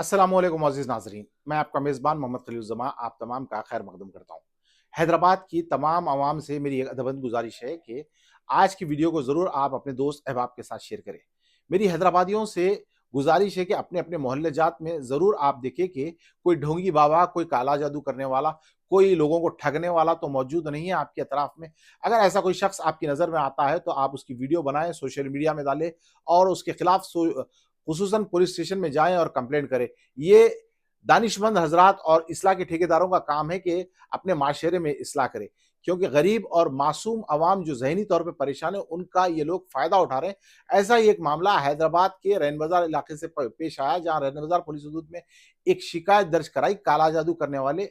अस्सलामुअलैकुम अज़ीज़ नाज़रीन, मैं आपका मेज़बान मोहम्मद खलीलुज़्ज़मा आप तमाम का खैर मक़दम करता हूँ। हैदराबाद की तमाम अवाम से मेरी एक अदबन गुज़ारिश है कि आज की वीडियो को ज़रूर आप अपने दोस्त अहबाब के साथ शेयर करें। मेरी हैदराबादियों से गुज़ारिश है कि अपने-अपने मोहल्ले जात में ज़रूर आप देखें कि कोई ढोंगी बाबा, कोई काला जादू करने वाला, कोई लोगों को ठगने वाला तो मौजूद नहीं है आपके अतराफ़ में। अगर ऐसा कोई शख़्स आपकी नज़र में आता है तो आप उसकी वीडियो बनाएँ, सोशल मीडिया में डालें और उसके खिलाफ खुसूसन पुलिस स्टेशन में जाएँ और कंप्लेंट करें। ये दानिशमंद हज़रात और इस्लाह के ठेकेदारों का काम है कि अपने माशरे में इस्लाह करें, क्योंकि गरीब और मासूम अवाम जो ज़हनी तौर पे परेशान है, उनका ये लोग फ़ायदा उठा रहे हैं। ऐसा ही एक मामला हैदराबाद के रैन बाज़ार इलाके से प पेश आया, जहाँ रैन बाज़ार पुलिस हदूद में एक शिकायत दर्ज कराई काला जादू करने वाले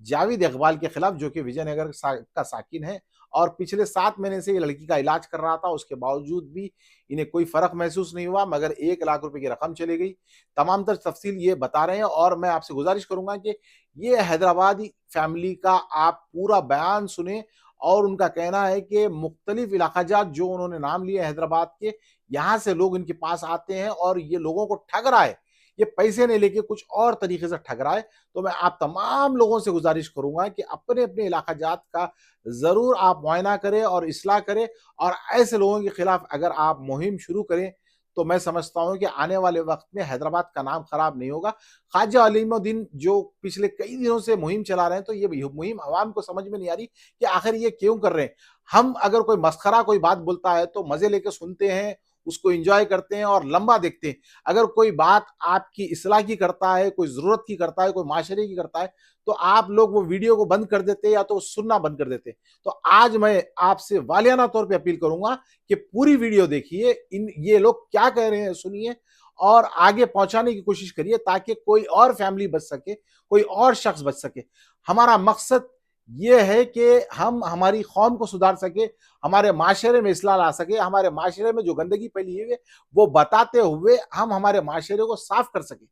जावेद इकबाल के खिलाफ, जो कि विजयनगर का साकिन है और पिछले 7 महीने से ये लड़की का इलाज कर रहा था। उसके बावजूद भी इन्हें कोई फ़र्क महसूस नहीं हुआ, मगर 1 लाख रुपए की रकम चली गई। तमाम तर तफ़सील ये बता रहे हैं और मैं आपसे गुज़ारिश करूँगा कि ये हैदराबादी फैमिली का आप पूरा बयान सुनें और उनका कहना है कि मुख्तलिफ़ इलाक़ाजात जो उन्होंने नाम लिए हैदराबाद के, यहाँ से लोग इनके पास आते हैं और ये लोगों को ठग रहा है। ये पैसे नहीं लेके कुछ और तरीके से ठग रहा है। तो मैं आप तमाम लोगों से गुज़ारिश करूँगा कि अपने-अपने इलाक़ाजात का ज़रूर आप मुआयना करें और इस्लाह करें और ऐसे लोगों के खिलाफ अगर आप मुहिम शुरू करें, तो मैं समझता हूँ कि आने वाले वक़्त में हैदराबाद का नाम खराब नहीं होगा। ख्वाजा अलीमुद्दीन जो पिछले कई दिनों से मुहिम चला रहे हैं, तो ये मुहिम अवाम को समझ में नहीं आ रही कि आखिर ये क्यों कर रहे हैं। हम अगर कोई मसखरा कोई बात बोलता है, तो मज़े लेके सुनते हैं, उसको एन्जॉय करते हैं और लंबा देखते हैं। अगर कोई बात आपकी इस्लाह की करता है, कोई ज़रूरत की करता है, कोई माशरे की करता है, तो आप लोग वो वीडियो को बंद कर देते हैं या तो सुनना बंद कर देते हैं। तो आज मैं आपसे वालियाना तौर पे अपील करूँगा कि पूरी वीडियो देखिए, इन ये लोग क्या कह रहे हैं सुनिए और आगे पहुँचाने की कोशिश करिए, ताकि कोई और फैमिली बच सके, कोई और शख्स बच सके। हमारा मकसद ये है कि हम हमारी कौम को सुधार सकें, हमारे माशरे में इस्लाह ला सकें, हमारे माशरे में जो गंदगी फैली हुई है, वो बताते हुए हम हमारे माशरे को साफ कर सकें।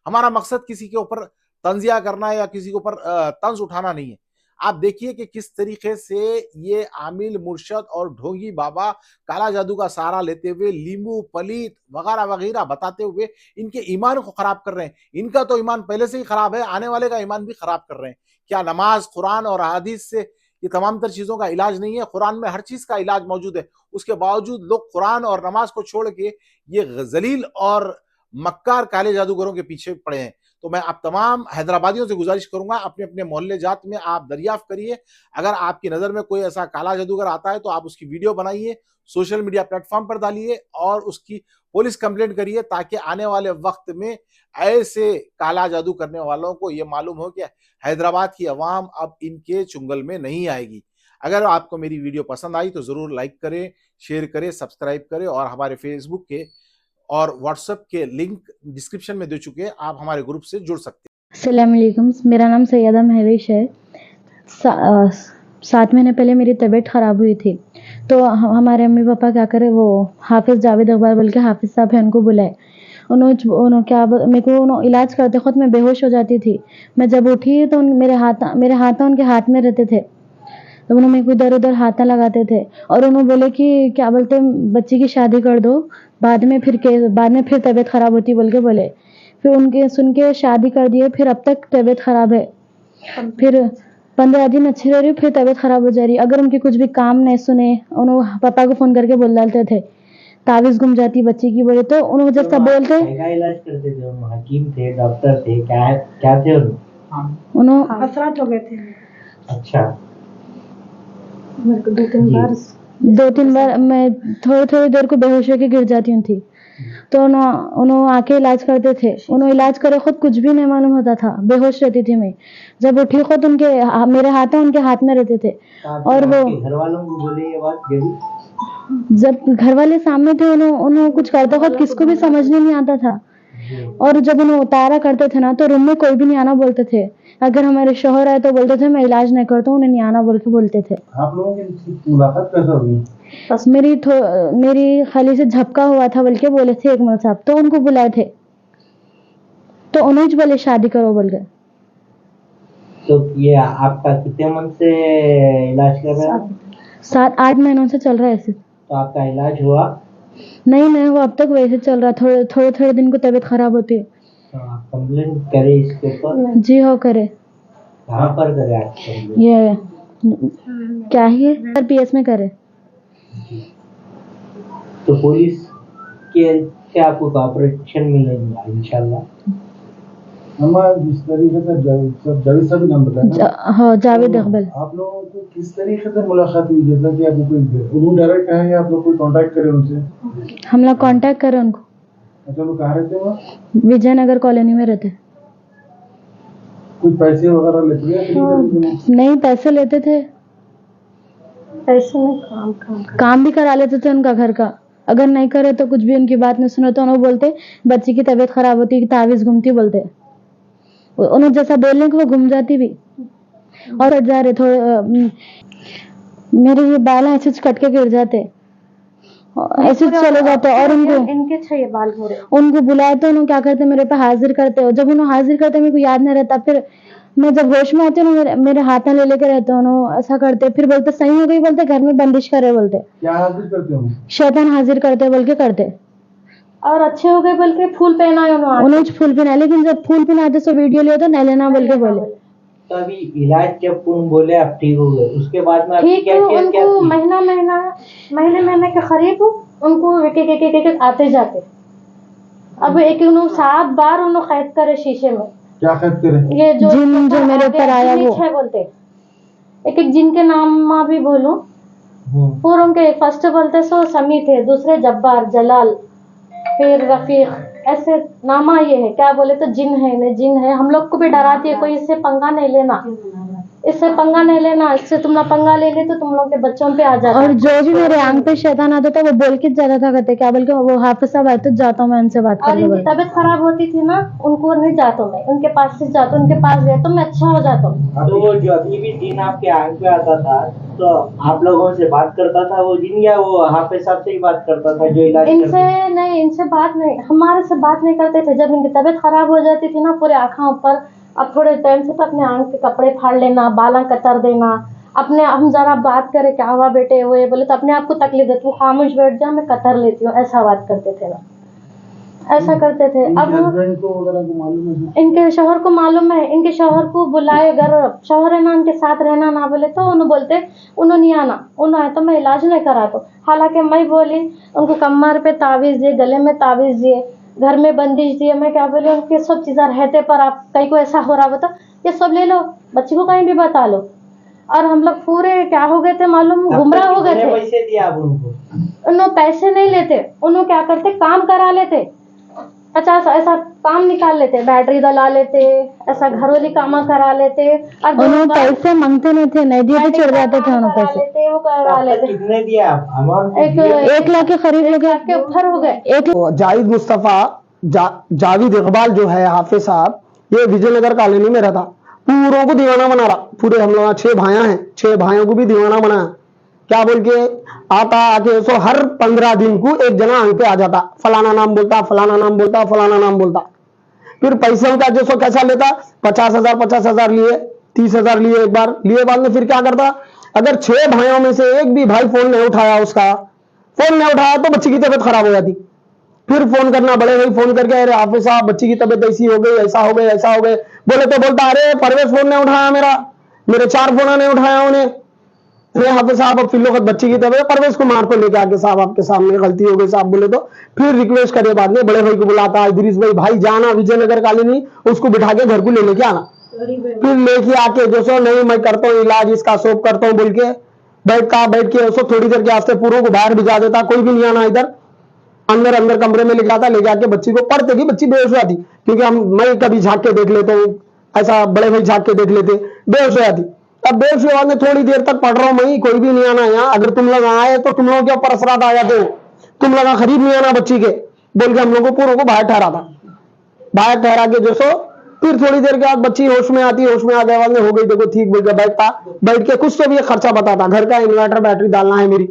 हमारा मकसद किसी के ऊपर तंज़िया करना या किसी के ऊपर तंज़ उठाना नहीं है। आप देखिए कि किस तरीके से ये आमिल, मुर्शद और ढोंगी बाबा काला जादू का सहारा लेते हुए लींबू, पलीत वगैरह-वगैरह बताते हुए इनके ईमान को खराब कर रहे हैं। इनका तो ईमान पहले से ही खराब है, आने वाले का ईमान भी खराब कर रहे हैं। क्या नमाज, कुरान और अहादीस से ये तमाम तर चीज़ों का इलाज नहीं है? कुरान में हर चीज़ का इलाज मौजूद है। उसके बावजूद लोग कुरान और नमाज को छोड़ के ये ज़लील और मक्कार काले जादूगरों के पीछे पड़े हैं। तो मैं आप तमाम हैदराबादियों से गुज़ारिश करूँगा, अपने-अपने मोहल्ले जात में आप दरियाफ़्त करिए। अगर आपकी नज़र में कोई ऐसा काला जादूगर आता है, तो आप उसकी वीडियो बनाइए, सोशल मीडिया प्लेटफ़ॉर्म पर डालिए और उसकी पुलिस कंप्लेंट करिए, ताकि आने वाले वक़्त में ऐसे काला जादू करने वालों को ये मालूम हो कि हैदराबाद की अवाम अब इनके चुंगल में नहीं आएगी। अगर आपको मेरी वीडियो पसंद आई तो ज़रूर लाइक करें, शेयर करें, सब्सक्राइब करें और हमारे फ़ेसबुक के और व्हाट्सएप के लिंक डिस्क्रिप्शन में दे चुके हैं, आप हमारे ग्रुप से जुड़ सकते हैं। अस्सलाम वालेकुम, मेरा नाम सैयदा महविश है। 7 महीने पहले मेरी तबीयत ख़राब हुई थी, तो हमारे अम्मी पापा क्या करे, वो हाफिज़ जावेद इकबाल बोल के हाफिज़ साहब हैं, उनको बुलाए। उन्होंने क्या मेरे को इलाज करते खुद मैं बेहोश हो जाती थी। मैं जब उठी तो मेरे हाथ उनके हाथ में रहते थे, तो उन्होंने मेरे को इधर-उधर हाथ लगाते थे और उन्होंने बोले कि क्या बोलते हैं, बच्ची की शादी कर दो, बाद में फिर तबीयत ख़राब होती बोल के बोले। फिर उनके सुन के शादी कर दिए, फिर अब तक तबीयत ख़राब है। फिर 15 दिन अच्छी रह रही हूँ, फिर तबीयत ख़राब हो जा रही है। अगर उनकी कुछ भी काम नहीं सुने, उन्होंने पापा को फ़ोन करके बोल डालते थे, तावीज़ गुम जाती बच्ची की बोले, तो उन्होंने जब सब बोलते क्या इलाज करते थे? हकीम थे, डॉक्टर थे, क्या थे उन्होंने असरात हो गए थे। अच्छा, मेरे को 2-3 बार मैं थोड़ी-थोड़ी देर को बेहोश होके गिर जाती हूँ थी। तो उन्होंने आके इलाज करते थे। उन्होंने इलाज करे खुद कुछ भी नहीं मालूम होता था, बेहोश रहती थी मैं। जब उठी खुद मेरे हाथ उनके हाथ में रहते थे। और वो घर वालों को बोले ये बात जब जब घर वाले सामने थे, उन्होंने कुछ करते खुद किसको भी समझ में नहीं आता था। और जब उन्हें उतारा करते थे ना, तो रूम में कोई भी नहीं आना बोलते थे। अगर हमारे शौहर आए तो बोलते थे मैं इलाज नहीं करता हूँ, उन्हें नहीं आना बोल के बोलते थे। आप लोगों की मुलाकात कैसे हुई? बस मेरी खाली से झपका हुआ था बोल के बोले थे एकमल साहब, तो उनको बुलाए थे, तो उन्हें ही बोले शादी करो बोल के। तो ये आपका कितने मन से इलाज कर रहे हैं? 7-8 महीनों से चल रहा है ऐसे। तो आपका इलाज हुआ? नहीं हुआ, अब तक वैसे चल रहा। थोड़े दिन को तबीयत खराब होती है। कंप्लेंट करे इसके ऊपर? जी हो करे। कहाँ पर करे आप कंप्लेंट? ये क्या है सर, पीएस में करे। तो पुलिस के से आपको कॉपरेशन मिलेगा इंशाल्लाह। हमारा जिस तरीके से जावेद साहब नाम बताया हाँ, जावेद इकबाल। आप लोगों को किस तरीके से मुलाकात हुई, जैसा कि आपको कोई उन्होंने डायरेक्ट कहा या आप लोग कोई कांटेक्ट करे उनसे? हम लोग कांटेक्ट करे उनको। अच्छा, वो कहाँ रहते हैं? विजयनगर कॉलोनी में रहते। कुछ पैसे वगैरह लेते हैं? नहीं, पैसे लेते थे, ऐसे में काम भी करा लेते थे उनका घर का। अगर नहीं करे तो कुछ भी उनकी बात नहीं सुनो तो उन्होंने बोलते बच्ची की तबीयत खराब होती, तावीज घूमती बोलते। उन्होंने जैसा बोलने को वो घूम जाती भी। और हट जा रहे थोड़े, मेरे ये बाल ऐसे कट के गिर जाते, ऐसे चले जाते। और उनको इनके चाहिए बाल हो रहे, उनको बुलाए तो उन्होंने क्या करते, मेरे पे हाजिर करते हो। जब उन्होंने हाजिर करते मेरे को याद नहीं रहता, फिर मैं जब होश में आती हूँ मेरे हाथ में ले लेके रहते हो, ऐसा करते। फिर बोलते सही हो गई, बोलते घर में बंदिश करे बोलते। क्या हाजिर करते हो? शैतान हाजिर करते बोल के करते। और अच्छे हो गए बोल के फूल पहनाए उन्होंने फूल पहनाए, लेकिन जब फूल पहनाते तो वीडियो लिया तो नहीं लेना बोल के बोले। तो अभी इलाज जब तुम बोले आप ठीक हो गए, उसके बाद में आपकी ठीक क्या है। क्या क्या उनको थी? महीने के करीब उनको एक आते जाते। अब एक उन्होंने 7 बार उन्होंने कैद करे शीशे में। क्या कैद करे? ये जो जिन जो मेरे ऊपर आया वो है बोलते, एक जिन के नाम भी बोलूं। पूर्व उनके फर्स्ट बोलते सो समी थे, दूसरे जब्बार, जलाल, फिर रफीक, ऐसे नामा ये है। क्या बोले तो जिन है। हम लोग को भी डराती है, कोई इससे पंगा नहीं लेना, इससे तुम लोग पंगा ले ले तो तुम लोग के बच्चों पे आ जाता। और जो भी मेरे आंख पे शैतान आता था वो बोल के जाता था, कहते क्या बोल के, वो हाफिज साहब आए तो जाता हूँ मैं उनसे बात और करने इनकी बोले। तबीयत खराब होती थी ना, उनको नहीं जाता मैं, उनके पास से जाता, उनके पास गए तो मैं अच्छा हो जाता हूँ। तो वो जो अभी भी जिन आपके आंख पे आता था तो आप लोगों से बात करता था वो जिन, या वो हाफिज साहब से ही बात करता था जो इलाज इनसे बात नहीं, हमारे से बात नहीं करते थे। जब इनकी तबीयत खराब हो जाती थी ना, पूरे आँखों ऊपर, अब थोड़े टाइम से तो अपने आंख के कपड़े फाड़ लेना, बाला कतर देना, अपने हम जरा बात करें क्या हुआ बेटे, वो ये बोले तो अपने आप को तकलीफ देते, तू खामोश बैठ जा मैं कतर लेती हूँ, ऐसा बात करते थे ना, ऐसा करते थे। अब हस्बैंड को वगैरह को मालूम है? इनके शौहर को मालूम है, इनके शौहर को बुलाए, अगर शौहर है ना उनके साथ रहना ना बोले तो उन्होंने बोलते उन्होंने नहीं आना, उन्होंने आए तो मैं इलाज नहीं करा तो। हालांकि मैं बोली उनको कमर पे तावीज़ दिए, गले में तावीज़ दिए, घर में बंदिश दिए। मैं क्या बोले उनके सब चीज़ें रहते पर आप कहीं को ऐसा हो रहा बता ये सब ले लो, बच्ची को कहीं भी बता लो। और हम लोग पूरे क्या हो गए थे मालूम, गुमराह हो गए थे। पैसे दिया आप उनको? उन्होंने पैसे नहीं लेते, उन्होंने क्या करते काम करा लेते, 50 ऐसा काम निकाल लेते, बैटरी डला लेते, ऐसा घरोली काम करा लेते। और उन्होंने पैसे मांगते नहीं थे, नहीं दिए तो चिढ़ जाते थे उन्होंने पैसे। वो करा लेते। कितने दिया आप अमाउंट? 1 लाख के करीब हो गया, के ऊपर हो गए। जाहिद मुस्तफ़ा जावेद इकबाल जो है हाफिज साहब, ये विजयनगर कॉलोनी में रहता, पूरों को दीवाना बना रहा। पूरे हम लोग 6 भाइयां हैं, 6 भाइयों को भी दीवाना बनाया। क्या बोल के आता, आके सो हर 15 दिन को एक जना आंख पे आ जाता, फलाना नाम बोलता, फलाना नाम बोलता, फलाना नाम बोलता। फिर पैसे का जो सो कैसा लेता, 50,000 लिए, 30,000 लिए, एक बार लिए। बाद में फिर क्या करता, अगर 6 भाइयों में से एक भी भाई फोन नहीं उठाया, उसका फोन नहीं उठाया तो बच्ची की तबीयत खराब हो जाती। फिर फोन करना, बड़े भाई फोन करके, अरे हाफिज साहब बच्ची की तबीयत ऐसी हो गई, ऐसा हो गई, ऐसा हो गए। बोले तो बोलता, अरे परवेश फोन नहीं उठाया मेरे 4 फोन नहीं उठाया उन्हें। अरे हाफिज साहब अब फिर लोग बच्ची की तबीयत, परवेश को मार को लेके आके, साहब आपके सामने गलती हो गई साहब। बोले तो फिर रिक्वेस्ट करे, बाद में बड़े भाई को बुलाता, इदरीस भाई जाना विजयनगर कॉलोनी, उसको बिठा के घर को ले लेके आना। फिर लेके आके जो सो नहीं मैं करता हूँ इलाज इसका, सोप करता हूँ बोल के बैठ के उसको थोड़ी देर के वास्ते पूरों को बाहर भिजा देता, कोई भी नहीं आना इधर। अंदर कमरे में लेके आता, ले जाके बच्ची को पढ़ते कि बच्ची बेहोश हो जाती, क्योंकि मैं कभी झांक के देख लेता हूँ, ऐसा बड़े भाई झांक के देख लेते, बेहोश हो जाती। अब बेहोश के बाद में थोड़ी देर तक पढ़ रहा हूँ मैं, कोई भी नहीं आना यहाँ। अगर तुम लोग आए तो तुम लोगों के ऊपर असरात आ जाते हो, तुम लोग खरीद नहीं आना बच्ची के, बोल के हम लोग को पूरों को बाहर ठहरा था। बाहर ठहरा के जो सो फिर थोड़ी देर के बाद बच्ची होश में आती, होश में आ गए बाद में हो गई, देखो ठीक बोल के बैठ के कुछ तो भी खर्चा बताता, घर का इन्वर्टर बैटरी डालना है मेरी,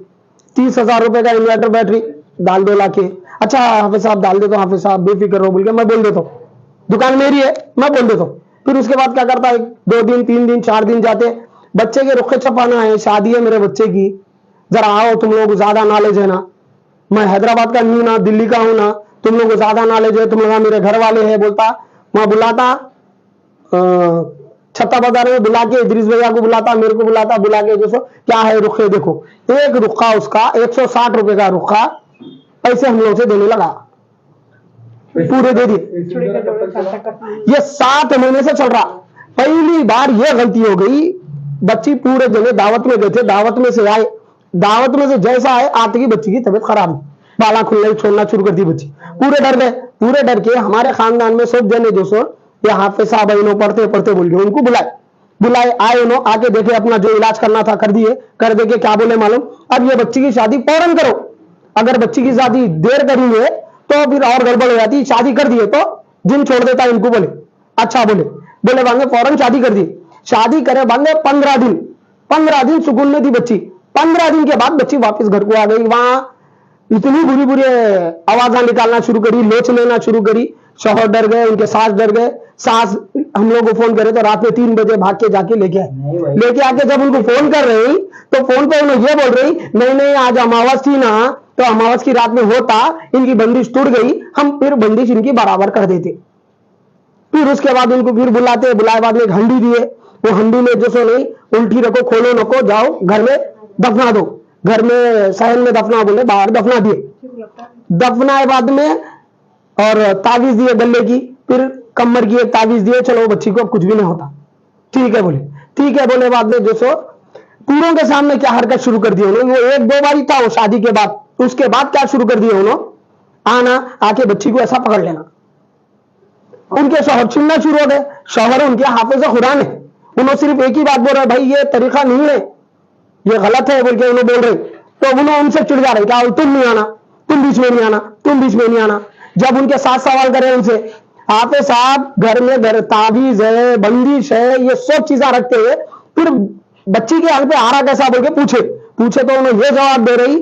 30,000 रुपए का इन्वर्टर बैटरी डाल दो लाके। अच्छा हाफिज साहब डाल दे तो, हाफिज साहब बेफिक्र रहो बोल के मैं बोल देता हूँ, दुकान मेरी है मैं बोल देता हूँ। फिर उसके बाद क्या करता है, 2 दिन 3 दिन 4 दिन जाते, बच्चे के रुखे छपाना है, शादी है मेरे बच्चे की, जरा आओ तुम लोग, ज्यादा नॉलेज है ना, मैं हैदराबाद का नहीं हूं ना, दिल्ली का हूं ना, तुम लोग को ज्यादा नॉलेज है, तुम लोग मेरे घर वाले हैं। बोलता वहां बुलाता, छत्ता बाजार में बुला के इदरीस भैया को बुलाता, मेरे को बुलाता, बुला के जो क्या है रुखे देखो, एक रुखा उसका 160 रुपए का रुखा पैसे हम लोग से देने लगा, पूरे दे दिए। ये 7 महीने से चल रहा। पहली बार ये गलती हो गई, बच्ची पूरे जने दावत में गए थे, दावत में से आए, दावत में से जैसा आए आते की बच्ची की तबीयत खराब हुई, बाला खुलना छोड़ना शुरू कर दी बच्ची, पूरे डर गए, पूरे डर के हमारे खानदान में सब जने जो सो ये हाफिज साहब इन्हों पढ़ते पढ़ते बोल गए, उनको बुलाए आए, उन्होंने आके देखे, अपना जो इलाज करना था कर दिए, कर दे के क्या बोले मालूम, अब ये बच्ची की शादी फौरन करो, अगर बच्ची की शादी देर करेंगे तो फिर और गड़बड़ हो जाती, शादी कर दिए तो जिन छोड़ देता इनको, बोले अच्छा बोले बांगे फौरन शादी कर दी, शादी करे बांगे 15 दिन सुकून में थी बच्ची, 15 दिन के बाद बच्ची वापस घर को आ गई। वहां इतनी बुरी आवाजें निकालना शुरू करी, लोच लेना शुरू करी, शौहर डर गए, उनके सास डर गए, सास हम लोग को फोन करे तो रात में 3 बजे भाग के जाके लेके आके जब उनको फोन कर रही तो फोन पे उन्हें ये बोल रही नहीं आज अमावस थी ना, तो अमावस की रात में होता, इनकी बंदिश टूट गई, हम फिर बंदिश इनकी बराबर कर देते। फिर उसके बाद उनको फिर बुलाए बाद में एक हंडी दिए, वो हंडी में जो सो नहीं उल्टी रखो, खोलो नको, जाओ घर में दफना दो, घर में सहन में दफना बोले, बाहर दफना दिए, दफनाए बाद में और तावीज दिए गले की, फिर कमर की एक तावीज दिए, चलो बच्ची को कुछ भी नहीं होता, ठीक है बोले बाद में जो सो पूरों के सामने क्या हरकत शुरू कर दी उन्होंने, वो 1-2 बार ही था वो शादी के बाद, उसके बाद क्या शुरू कर दिया उन्होंने, आना आके बच्ची को ऐसा पकड़ लेना, उनके शौहर चिल्लाना शुरू हो गए, शौहर उनके हाफिज कुरान है, उन्होंने सिर्फ एक ही बात बोल रहे भाई ये तरीका नहीं है, ये गलत है बोल के उन्होंने बोल रहे, तो उन्होंने उनसे चिढ़ जा रहे क्या तुम नहीं आना, तुम बीच में नहीं आना। जब उनके साथ सवाल करे उनसे, हाफिज साहब घर में ताबीज है, बंदिश है, ये सब चीजें रखते हैं, फिर बच्ची के हाल पे आ रहा कैसा बोल के पूछे तो उन्होंने ये जवाब दे रही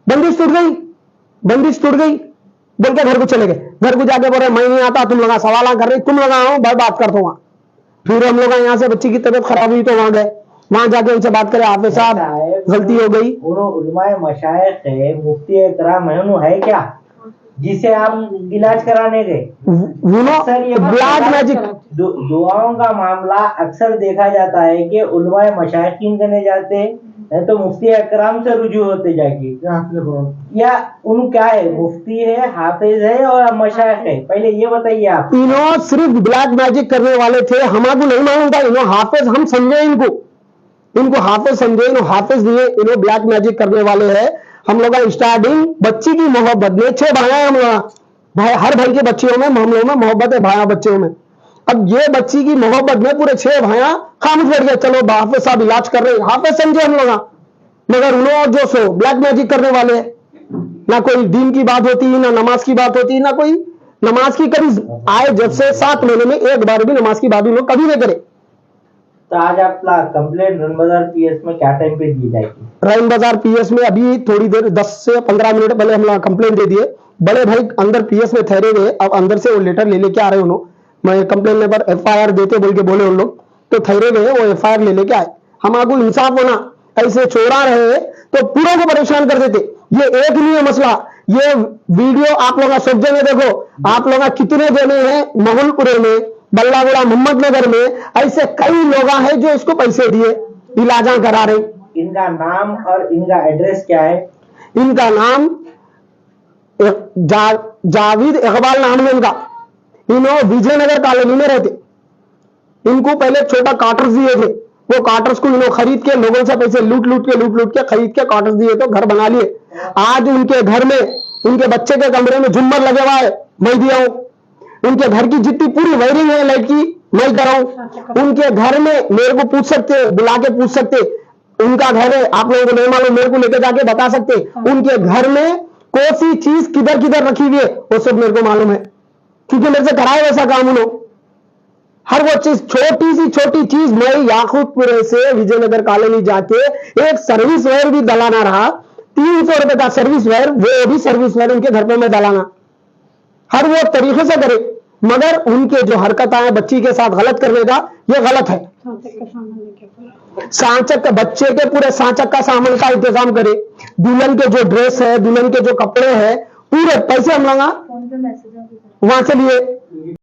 बंदिश टूट गई बोल के घर को चले गए, घर को जाके बोल रहे मैं नहीं आता, तुम लोग सवाल कर रही, तुम लोग आओ मैं बात करता हूँ। फिर हम लोग यहाँ से बच्ची की तबीयत खराब हुई तो वहां गए, वहां जाके उनसे बात करे, हाफिज साहब गलती हो गई, उलमाए मशाइख है, मुफ्ती इकराम है क्या जिसे आप इलाज कराने गए, ब्लैक मैजिक दुआओं का मामला अक्सर देखा जाता है कि उलमाए मशाइखीन करने जाते हैं तो मुफ्ती इकराम से रुजू होते जाके, या उन क्या है, मुफ्ती है, हाफिज है और मशाइख है, पहले ये बताइए आप। इन्हों सिर्फ ब्लैक मैजिक करने वाले थे, हमारे नहीं मालूम था, इन्हों हाफिज हम समझे, इनको हाफिज समझे, इन्हों हाफिज दिए, इन्हों ब्लैक मैजिक करने वाले हैं। हम लोग स्टार्टिंग बच्ची की मोहब्बत में 6 भाई हैं हम लोग, भाई हर भाई के बच्चियों में हम लोग में मोहब्बत है, भाई बच्चियों में। अब ये बच्ची की मोहब्बत में पूरे 6 भाइयां खामोश बैठ गए, चलो हाफिज साहब इलाज कर रहे हैं, हाफिज समझे हम लोग, मगर उन्होंने जो सो ब्लैक मैजिक करने वाले, ना कोई दीन की बात होती, ना नमाज की बात होती, ना कोई नमाज की कभी आए, जब से 7 महीने में एक बार भी नमाज की बात उन्होंने कभी नहीं करे। तो आज आपका कंप्लेंट रन बाजार पीएस में क्या टाइम पे दी जाएगी? रन बाजार पीएस में अभी थोड़ी देर 10 से 15 मिनट पहले हम लोग कंप्लेंट दे दिए, बड़े भाई अंदर पीएस में ठहरे हुए, अब अंदर से वो लेटर ले लेके आ रहे उन्होंने, मैं कंप्लेंट नंबर FIR देते बोल के बोले उन लोग, तो ठहरे हुए वो FIR ले लेके आए। हमारे इंसाफ होना, ऐसे चोरा रहे तो पूरा को परेशान कर देते। ये एक नहीं है मसला, ये वीडियो आप लोग सब जगह देखो, आप लोग कितने जने हैं महलपुरे में, बल्लागुड़ा, मोहम्मद नगर में, ऐसे कई लोग हैं जो इसको पैसे दिए इलाजा करा रहे। इनका नाम और इनका एड्रेस क्या है? इनका नाम जावेद इकबाल नाम है इनका, इन्होंने विजयनगर कॉलोनी में रहते। इनको पहले छोटा क्वार्टर्स दिए थे, वो क्वार्टर्स को इन्होंने खरीद के लोगों से पैसे लूट के खरीद के क्वार्टर्स दिए तो घर बना लिए। आज उनके घर में उनके बच्चे के कमरे में झुम्मर लगे हुआ है, मैं दिया हूं। उनके घर की जितनी पूरी वायरिंग है लाइट की मैं कराऊं। उनके घर में मेरे को पूछ सकते, बुला के पूछ सकते, उनका घर है, आप लोगों को नहीं मालूम, मेरे को लेकर जाके बता सकते उनके घर में कौन सी चीज किधर किधर रखी हुई है, वो सब मेरे को मालूम है, क्योंकि मेरे से कराए वैसा काम उन्होंने। हर वो चीज, छोटी चीज, मैं याकूतपुरे से विजयनगर कॉलोनी जाके एक सर्विस वेयर भी दलाना रहा, 300 रुपए का सर्विस वेयर, वो भी सर्विस वेयर उनके घर पे मैं दलाना, हर वो तरीके से करे, मगर उनके जो हरकत आए बच्ची के साथ गलत करने का, ये गलत है। सांचक बच्चे के पूरे सांचक का सामान का इंतजाम करे, दुल्हन के जो ड्रेस है, दुल्हन के जो कपड़े हैं, पूरे पैसे हम लोग वहां से लिए।